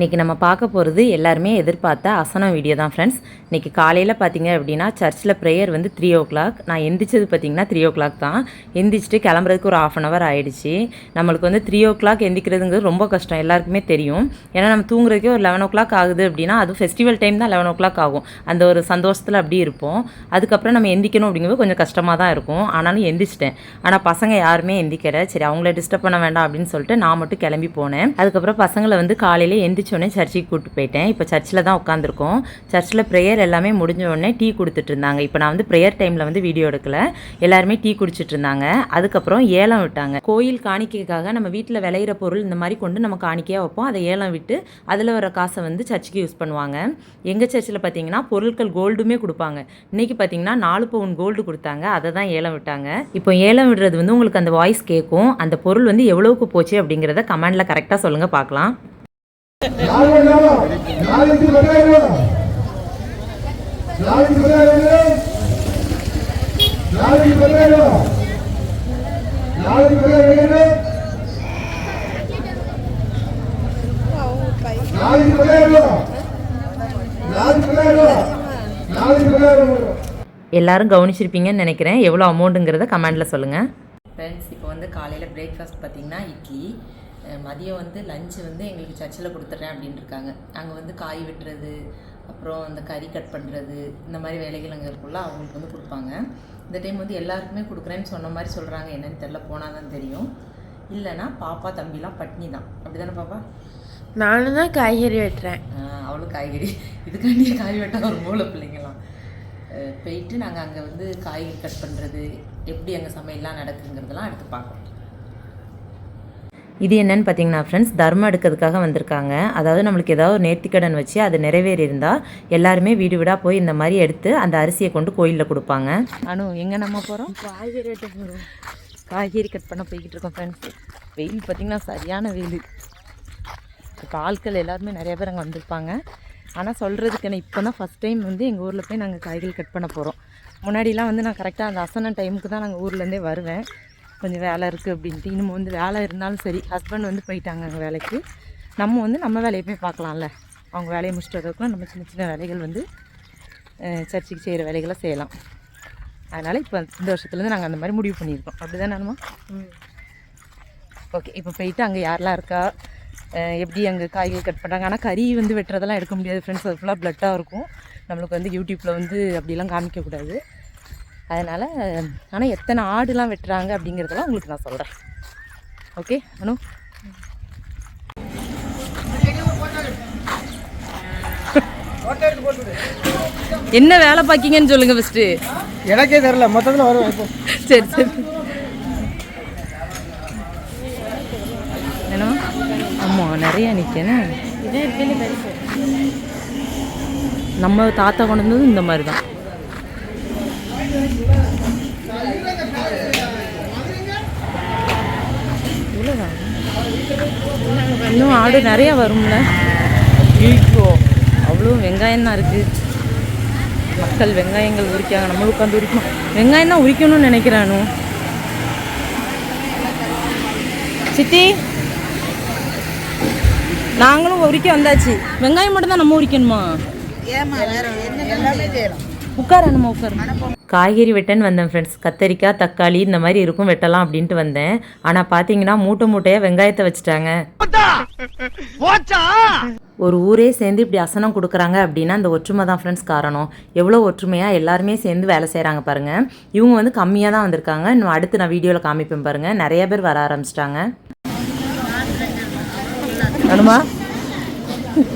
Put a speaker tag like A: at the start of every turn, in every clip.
A: இன்றைக்கி நம்ம பார்க்க போகிறது எல்லாருமே எதிர்பார்த்த அசனம் வீடியோ தான் ஃப்ரெண்ட்ஸ். இன்றைக்கி காலையில் பார்த்தீங்க அப்படின்னா சர்ச்சில் ப்ரேயர் வந்து 3 o'clock. நான் எந்திரிச்சது பார்த்திங்கன்னா 3 o'clock தான். எந்திரிச்சிட்டு கிளம்புறதுக்கு ஒரு 1/2 hour ஆகிடுச்சு. நம்மளுக்கு வந்து 3 o'clock எந்திரிக்கிறதுங்கிறது ரொம்ப கஷ்டம், எல்லாருக்குமே தெரியும். ஏன்னா நம்ம தூங்குறதுக்கே ஒரு 11 o'clock ஆகுது அப்படின்னா, அதுவும் ஃபெஸ்டிவல் டைம் தான் 11 o'clock ஆகும். அந்த ஒரு சந்தோஷத்தில் அப்படி இருப்போம். அதுக்கப்புறம் நம்ம எந்திக்கணும் அப்படிங்கிறது கொஞ்சம் கஷ்டமாக தான் இருக்கும். ஆனாலும் எந்திரிச்சிட்டேன். ஆனால் பசங்க யாருமே எந்திக்கலை. சரி, அவங்கள டிஸ்டர்ப் பண்ண வேண்டாம் அப்படின்னு சொல்லிட்டு நான் மட்டும் கிளம்பி போனேன். அதுக்கப்புறம் பசங்களை வந்து காலையில் எந்திரிச்சோடனே சர்ச்சுக்கு கூப்பிட்டு போயிட்டேன். இப்போ சர்ச்சில் தான் உட்காந்துருக்கோம். சர்ச்சில் ப்ரேயர் எல்லாமே முடிஞ்ச உடனே டீ கொடுத்துட்டு இருந்தாங்க. இப்போ நான் வந்து ப்ரேயர் டைமில் வந்து வீடியோ எடுக்கல, எல்லாருமே டீ குடிச்சிட்டு இருந்தாங்க. அதுக்கப்புறம் ஏலம் விட்டாங்க. கோயில் காணிக்கைக்காக நம்ம வீட்டில் விளையிற பொருள் இந்த மாதிரி கொண்டு நம்ம காணிக்கையாக வைப்போம். அதை ஏலம் விட்டு அதில் வர காசை வந்து சர்ச்சுக்கு யூஸ் பண்ணுவாங்க. எங்கள் சர்ச்சில் பார்த்தீங்கன்னா பொருட்கள் கோல்டுமே கொடுப்பாங்க. இன்றைக்கி பார்த்தீங்கன்னா 4 பவுன் கோல்டு கொடுத்தாங்க. அதை தான் ஏலம் விட்டாங்க. இப்போ ஏலம் விடுறது வந்து உங்களுக்கு அந்த வாய்ஸ் கேட்கும். அந்த பொருள் வந்து எவ்வளவுக்கு போச்சு அப்படிங்கிறத கமெண்டில் கரெக்டாக சொல்லுங்கள், பார்க்கலாம். எல்லாரும் கவனிச்சிருப்பீங்கன்னு நினைக்கிறேன். எவ்வளோ அமௌண்ட்டுங்கிறத கமெண்டில் சொல்லுங்கள் ஃப்ரெண்ட்ஸ். இப்போ வந்து காலையில் பிரேக்ஃபாஸ்ட் பார்த்திங்கன்னா இட்லி, மதியம் வந்து லஞ்சு வந்து எங்களுக்கு சர்ச்சில் கொடுத்துட்றேன் அப்படின்னு இருக்காங்க. அங்கே வந்து காய் வெட்டுறது, அப்புறம் அந்த கறி கட் பண்ணுறது, இந்த மாதிரி வேலைகள் அங்கே இருக்குள்ள அவங்களுக்கு வந்து கொடுப்பாங்க. இந்த டைம் வந்து எல்லாருக்குமே கொடுக்குறேன்னு சொன்ன மாதிரி சொல்கிறாங்க. என்னென்னு தெரில, போனால் தான் தெரியும். இல்லைனா பாப்பா தம்பிலாம் பட்னி தான். அப்படி தானே பாப்பா?
B: நானும் தான் காய்கறி வெட்டுறேன்.
A: அவளும் காய்கறி, இதுக்காண்டியே காய் வெட்டால் ஒரு மூளை பிள்ளைங்களாம். போயிட்டு நாங்கள் அங்கே வந்து காய்கறி கட் பண்ணுறது, எப்படி அங்கே சமையல்லாம் நடக்குங்கிறதெல்லாம் எடுத்து பார்க்கணும். இது என்னன்னு பார்த்தீங்கன்னா ஃப்ரெண்ட்ஸ், தர்மம் எடுக்கிறதுக்காக வந்திருக்காங்க. அதாவது நம்மளுக்கு ஏதாவது ஒரு நேர்த்திக்கடன் வச்சு அது நிறைவேறி இருந்தால் எல்லாருமே வீடு வீடாக போய் இந்த மாதிரி எடுத்து அந்த அரிசியை கொண்டு கோயிலில் கொடுப்பாங்க. அனு, எங்கே நம்ம போகிறோம்?
B: காய்கறி வெட்ட போகிறோம்.
A: காய்கறி கட் பண்ண போய்கிட்டு இருக்கோம் ஃப்ரெண்ட்ஸ். வெயில் பார்த்திங்கன்னா சரியான வெயில். இப்போ ஆட்கள் எல்லாருமே நிறைய பேர் அங்கே வந்திருப்பாங்க. ஆனால் சொல்கிறதுக்கு என்ன, இப்போ தான் ஃபஸ்ட் டைம் வந்து எங்கள் ஊரில் போய் நாங்கள் காய்கறி கட் பண்ண போகிறோம். முன்னாடிலாம் வந்து நான் கரெக்டாக அந்த அசன டைமுக்கு தான் நாங்கள் ஊர்லேருந்தே வருவேன். கொஞ்சம் வேலை இருக்குது அப்படின்ட்டு. இன்னும் வந்து வேலை இருந்தாலும் சரி, ஹஸ்பண்ட் வந்து போயிட்டாங்க அங்கே வேலைக்கு. நம்ம வந்து நம்ம வேலையை போய் பார்க்கலாம்ல. அவங்க வேலையை முடிச்சுட்டு வரதுக்குலாம் நம்ம சின்ன சின்ன வேலைகள் வந்து சர்ச்சுக்கு செய்கிற வேலைகளை செய்யலாம். அதனால் இப்போ இந்த வருஷத்துலேருந்து நாங்கள் அந்த மாதிரி முடிவு பண்ணியிருக்கோம். அப்படி தான் நானுமா? ஓகே, இப்போ போயிட்டு அங்கே யாரெல்லாம் இருக்கா, எப்படி அங்கே காய்கறி கட் பண்ணுறாங்க. ஆனால் கறி வந்து வெட்டுறதெல்லாம் எடுக்க முடியாது ஃப்ரெண்ட்ஸ். அது ஃபுல்லாக ப்ளட்டாக இருக்கும். நம்மளுக்கு வந்து யூடியூப்பில் வந்து அப்படிலாம் காமிக்கக்கூடாது. அதனால் ஆனால் எத்தனை ஆடுலாம் வெட்டுறாங்க அப்படிங்கிறதெல்லாம் உங்களுக்கு நான் சொல்கிறேன். ஓகே அனு? என்ன வேலை பார்க்கிங்கன்னு சொல்லுங்கள் ஃபஸ்ட்டு.
C: எனக்கே தெரியல, மொத்தத்தில் வரும்.
A: சரி சரி. ஏன்னா ஆமாம், நிறையா நிற்கணும். நம்ம தாத்தா கொண்டு வந்தது இந்த மாதிரி தான். இன்னும் ஆடு நிறையா வரும்ல. ஐயோ, அவ்வளோ வெங்காயம் தான் இருக்குது. மக்கள் வெங்காயங்கள் உரிக்காங்க. நம்மளும் உட்காந்து உரிக்கணும். வெங்காயம் தான் உரிக்கணும்னு நினைக்கிறானு. சித்தி, நாங்களும் உரிக்க வந்தாச்சு. வெங்காயம் மட்டும் தான் நம்ம உரிக்கணுமா? உட்கார நம்ம உட்கார. காய்கறி வெட்டன்னு வந்தேன் ஃப்ரெண்ட்ஸ். கத்தரிக்காய், தக்காளி இந்த மாதிரி இருக்கும், வெட்டலாம் அப்படின்ட்டு வந்தேன். ஆனால் பார்த்தீங்கன்னா மூட்டை மூட்டையாக வெங்காயத்தை வச்சுட்டாங்க. ஒரு ஊரே சேர்ந்து இப்படி அசனம் கொடுக்குறாங்க அப்படின்னா அந்த ஒற்றுமை தான் ஃப்ரெண்ட்ஸ் காரணம். எவ்வளோ ஒற்றுமையாக எல்லாருமே சேர்ந்து வேலை செய்கிறாங்க பாருங்கள். இவங்க வந்து கம்மியாக தான் வந்திருக்காங்க. இன்னும் அடுத்து நான் வீடியோவில் காமிப்பேன் பாருங்கள். நிறைய பேர் வர ஆரம்பிச்சிட்டாங்க. வேணுமா?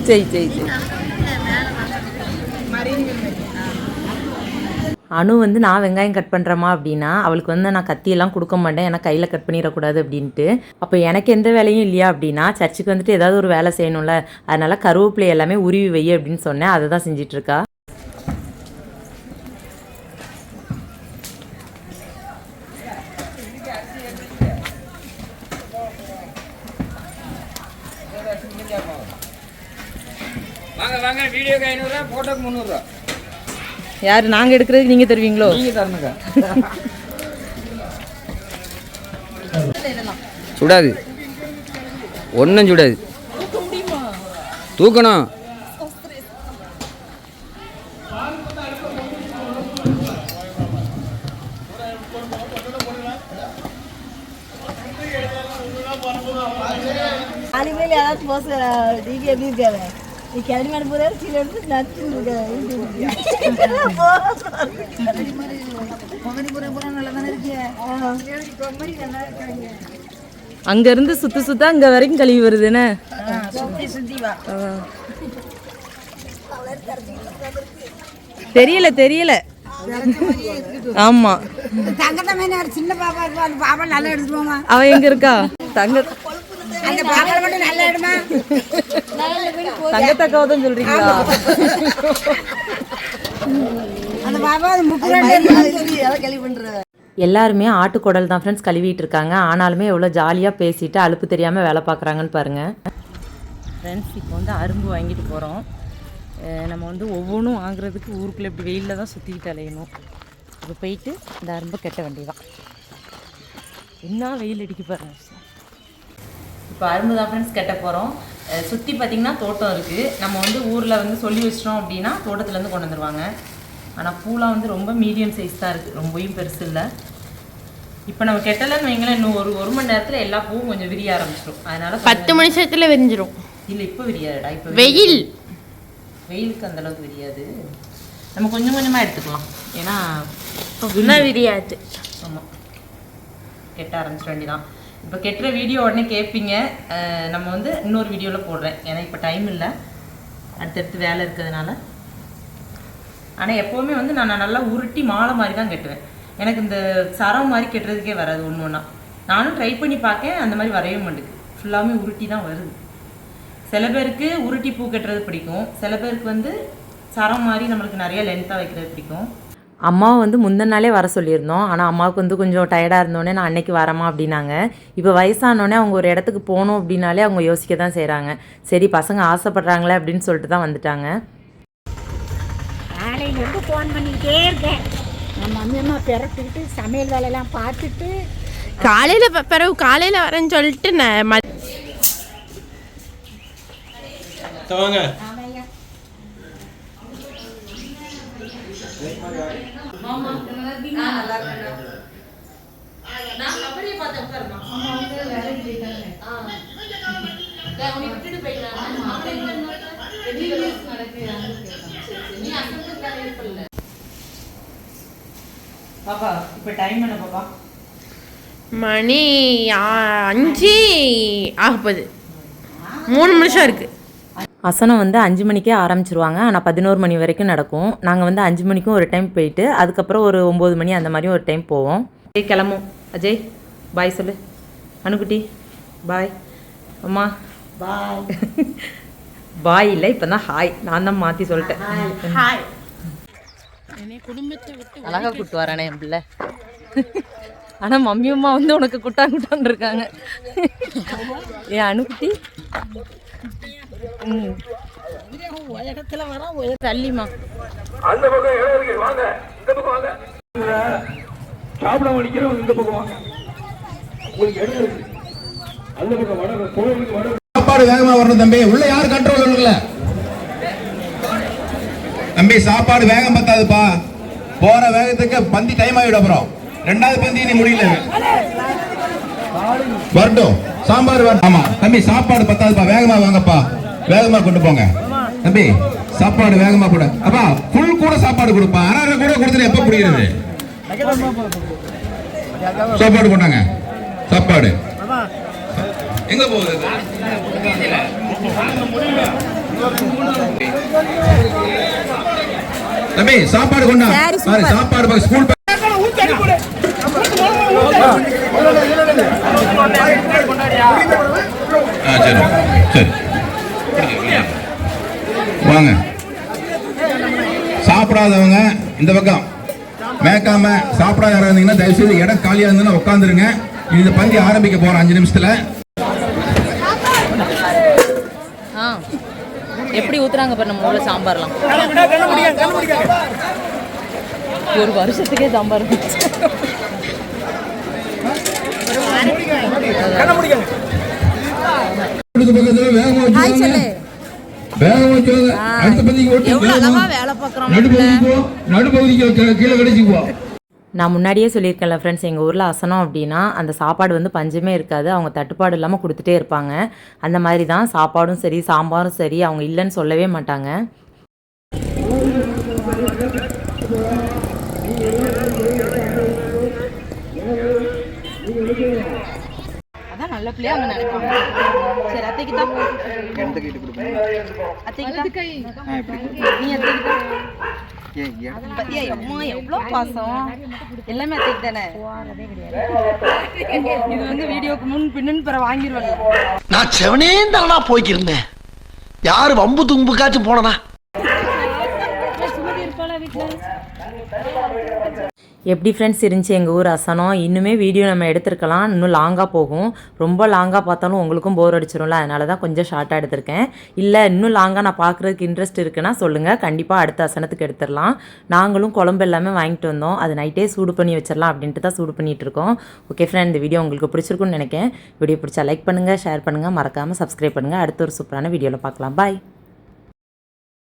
A: சரி சரி சரி. அனு வந்து நான் வெங்காயம் கட் பண்ணுறேம்மா அப்படின்னா அவளுக்கு வந்து நான் கத்தியெல்லாம் கொடுக்க மாட்டேன், ஏன்னா கையில் கட் பண்ணிடக்கூடாது அப்படின்ட்டு. அப்போ எனக்கு எந்த வேலையும் இல்லையா அப்படின்னா, சர்ச்சுக்கு வந்துட்டு ஏதாவது ஒரு வேலை செய்யணும்ல, அதனால் கருவேப்பிலை எல்லாமே உருவி வை அப்படின்னு சொன்னேன். அதை தான் செஞ்சிட்ருக்கா.
C: வாங்க வாங்க, வீடியோக்கு 500 ரூபா, ஃபோட்டோக்கு 300 ரூபா.
A: யார் நாங்கள் எடுக்கிறதுக்கு நீங்கள் தருவீங்களோ?
C: நீங்கள் தரணுங்க. சுடாது, ஒன்றும் சுடாது. தூக்கணும்.
D: அனிமேல் ஏதாச்சும் போஸ் நீங்கள் எப்படி இருக்காது நீ கிளம்பி மேடம் போகிறாரு சீல் எடுத்து நச்சு
A: அங்க இருந்து சுத்த சுத்த அங்க வரைக்கும் கழுவி வருதுன்னு தெரியல தெரியல. ஆமா
D: சின்ன பாப்பா இருக்கும் அந்த பாப்பா நல்லா எடுத்துருவோமா
A: அவ எங்க இருக்கா? தங்க
D: அந்த பாப்பா மட்டும் நல்லா எடுமா
A: தங்கத்தக்காவதான் சொல்றீங்களா?
D: அந்த பாப்பா அது முக்கிய கேள்வி பண்ற
A: எல்லாருமே ஆட்டுக்குடல் தான் ஃப்ரெண்ட்ஸ் கழுவிட்டு இருக்காங்க. ஆனாலுமே எவ்வளோ ஜாலியாக பேசிட்டு அலுப்பு தெரியாமல் வேலை பார்க்குறாங்கன்னு பாருங்கள் ஃப்ரெண்ட்ஸ். இப்போ வந்து அரும்பு வாங்கிட்டு போகிறோம். நம்ம வந்து ஒவ்வொன்றும் வாங்குறதுக்கு ஊருக்குள்ளே இப்படி வெயிலில் தான் சுற்றிக்கிட்டு அலையணும். இப்போ போயிட்டு இந்த அரும்பை கட்ட வேண்டியதான். என்ன வெயில் அடிக்க பாருங்க. இப்போ அரும்பு தான் ஃப்ரெண்ட்ஸ் கட்ட போகிறோம். சுற்றி பார்த்திங்கன்னா தோட்டம் இருக்குது. நம்ம வந்து ஊரில் வந்து சொல்லி வச்சிட்டோம் அப்படின்னா தோட்டத்துலேருந்து கொண்டு வந்துடுவாங்க. ஆனால் பூலாம் வந்து ரொம்ப மீடியம் சைஸ் தான் இருக்குது, ரொம்பவும் பெருசு இல்லை. இப்போ நம்ம கெட்டலன்னு வைங்களேன், இன்னும் ஒரு மணி நேரத்தில் எல்லா பூவும் கொஞ்சம் விரிய ஆரம்பிச்சிடும். அதனால
B: 10 மணி நேரத்தில் விரிஞ்சிடும்.
A: இல்லை இப்போ விரியாதுடா, இப்போ வெயிலுக்கு அந்தளவுக்கு விரியாது. நம்ம கொஞ்சம் கொஞ்சமாக எடுத்துக்கலாம், ஏன்னா
B: இன்னும் விரியாது.
A: ஆமாம், கெட்ட ஆரம்பிச்சிட வேண்டியதான். இப்போ கெட்டுற வீடியோ உடனே கேட்பீங்க. நம்ம வந்து இன்னொரு வீடியோவில் போடுறேன், ஏன்னா இப்போ டைம் இல்லை, அடுத்தடுத்து வேலை இருக்கிறதுனால. ஆனால் எப்போவுமே வந்து நான் நல்லா உருட்டி மாலை மாதிரி தான் கட்டுவேன். எனக்கு இந்த சரம் மாதிரி கட்டுறதுக்கே வராது. ஒன்று ஒன்றா நானும் ட்ரை பண்ணி பார்க்கேன், அந்த மாதிரி வரையவே மாட்டேங்குது. ஃபுல்லாமே உருட்டி தான் வருது. சில பேருக்கு உருட்டி பூ கட்டுறது பிடிக்கும், சில பேருக்கு வந்து சரம் மாதிரி நம்மளுக்கு நிறைய லென்த்தாக வைக்கிறது பிடிக்கும். அம்மாவை வந்து முந்தின நாளே வர சொல்லியிருந்தோம். ஆனால் அம்மாவுக்கு வந்து கொஞ்சம் டயர்டாக இருந்தோடனே நான் அன்னைக்கு வரமா அப்படின்னாங்க. இப்போ வயசானோடனே அவங்க ஒரு இடத்துக்கு போகணும் அப்படின்னாலே அவங்க யோசிக்க தான் செய்கிறாங்க. சரி பசங்க ஆசைப்படுறாங்களே அப்படின்னு சொல்லிட்டு தான் வந்துட்டாங்க.
D: காலையிலேருந்து ஃபோன் பண்ணிக்கிட்டே இருக்கேன். நம்ம அம்மா பிறப்பிக்கிட்டு சமையல் வேலையெல்லாம் பார்த்துட்டு
B: காலையில் வரேன்னு சொல்லிட்டு நான்
E: வாங்க.
A: பாப்பா இப்போ டைம் என்ன பாப்பா?
B: மணி 5 ஆகப்போகுது. 3 நிமிஷம் இருக்குது.
A: அசனம் வந்து 5 மணிக்கே ஆரம்பிச்சிருவாங்க. ஆனால் 11 மணி வரைக்கும் நடக்கும். நாங்கள் வந்து 5 மணிக்கும் ஒரு டைம் போயிட்டு அதுக்கப்புறம் ஒரு 9 மணி அந்த மாதிரியும் ஒரு டைம் போவோம். அஜய் கிளம்பும். அஜய் பாய் சொல்லு. அனுக்குட்டி பாய். அம்மா
D: பாய்.
A: பாய் இல்லை, இப்போ தான் ஹாய். நான் தான் மாற்றி சொல்லிட்டேன்.
B: ஹாய்.
A: அழகாக கூப்பிட்டு வரானே என் பிள்ளை. ஆனால் மம்மி அம்மா வந்து உனக்கு குட்டான் இருக்காங்க. ஏன் அனுக்குட்டி?
D: உலகத்தில் வர
A: தள்ளிமா
C: அந்த பக்கம் இடம் இருக்கு, வாங்க இந்த பக்கம் வாங்க. சாப்பிட வலிக்கிறோம், இந்த பக்கம் வாங்க. உங்களுக்கு இடம் இருக்கு, அந்த பக்கம் வட கோவிலுக்கு வட.
F: சாப்பாடு வேகமா வரணும் தம்பி. உள்ள யாரும் கண்ட்ரோல் இல்ல தம்பி. சாப்பாடு வேகம் பத்தாதுப்பா. போற வேகத்துக்கு பந்தி டைம் ஆயிடும். அப்புறம் 2வது பந்தி நீ முடியல வரட்டும். சாம்பார் ஆமா தம்பி, சாப்பாடு பத்தாதுப்பா. வேகமா வாங்கப்பா, வேகமா கொண்டு போங்க தம்பி. சாப்பாடு வேகமா கூட. அப்பா ஃபுல் கூட சாப்பாடு கொடுப்பா. அரை கூட கொடுத்துட்டு எப்ப புரியுது? சாப்பாடு கொண்டாங்க. சாப்பாடு எங்க போகுது? தம்பி சாப்பாடு கொண்டா. சாப்பாடு ஸ்கூல் சரி சரி வாங்க. சாப்பிடாதவங்க இந்த பக்கம் மேய்க்காம சாப்பிடாத யாராவது இருந்தீங்கன்னா தயவு செய்து இடம் காலியா இருந்தாலும் உட்காந்துருங்க. இந்த பந்தி ஆரம்பிக்க போறோம் 5 நிமிஷத்துல.
A: எப்படி ஊத்துறாங்க பாரு நம்ம ஊர்ல சாம்பார்லாம். ஒரு வருஷத்துக்கே சாம்பார்.
F: வச்சுவாங்க. அடுத்த பந்திக்கு ஓட்டு
B: வேலை பார்க்குறோம்.
F: நடுப்பகுதிக்கு கீழே கடிச்சுக்குவா.
A: நான் முன்னாடியே சொல்லியிருக்கேன்ல ஃப்ரெண்ட்ஸ், எங்கள் ஊரில் அசனம் அப்படின்னா அந்த சாப்பாடு வந்து பஞ்சமே இருக்காது. அவங்க தட்டுப்பாடு இல்லாமல் கொடுத்துட்டே இருப்பாங்க. அந்த மாதிரி தான் சாப்பாடும் சரி சாம்பாரும் சரி அவங்க இல்லைன்னு சொல்லவே மாட்டாங்க.
B: அதான் நல்ல பிள்ளையா அவங்க நினைப்பாங்க. சரி அத்தைக்கு தான் அத்தைக்கு நீ அத்தைக்கு பத்தியா அம்மா எவ்வளோ பாசம். எல்லாமே அத்தைக்கு தானே. இது வந்து வீடியோக்கு முன் பின்னு பிற வாங்கிடுவாங்க.
G: நான் செவனே தானா போய்க்கிருந்தேன். யாரு வம்பு தும்புக்காச்சும் போனனா?
A: எப்படி ஃப்ரெண்ட்ஸ் இருந்துச்சு எங்கள் ஊர் அசனம்? இன்னுமே வீடியோ நம்ம எடுத்திருக்கலாம், இன்னும் லாங்காக போகும். ரொம்ப லாங்காக பார்த்தாலும் உங்களுக்கும் போர் அடிச்சிடும்ல, அதனால தான் கொஞ்சம் ஷார்ட்டாக எடுத்திருக்கேன். இல்லை இன்னும் லாங்காக நான் பார்க்குறதுக்கு இன்ட்ரெஸ்ட் இருக்குன்னா சொல்லுங்கள், கண்டிப்பாக அடுத்த அசனத்துக்கு எடுத்துடலாம். நாங்களும் குழம்பு எல்லாமே வாங்கிட்டு வந்தோம். அது நைட்டே சூடு பண்ணி வச்சிடலாம் அப்படின்ட்டு தான் சூடு பண்ணிகிட்டு இருக்கோம். ஓகே ஃப்ரெண்ட், இந்த வீடியோ உங்களுக்கு பிடிச்சிருக்குன்னு நினைக்கிறேன். வீடியோ பிடிச்சா லைக் பண்ணுங்கள், ஷேர் பண்ணுங்கள், மறக்காமல் சப்ஸ்கிரைப் பண்ணுங்கள். அடுத்த ஒரு சூப்பரான வீடியோவில் பார்க்கலாம். பாய்.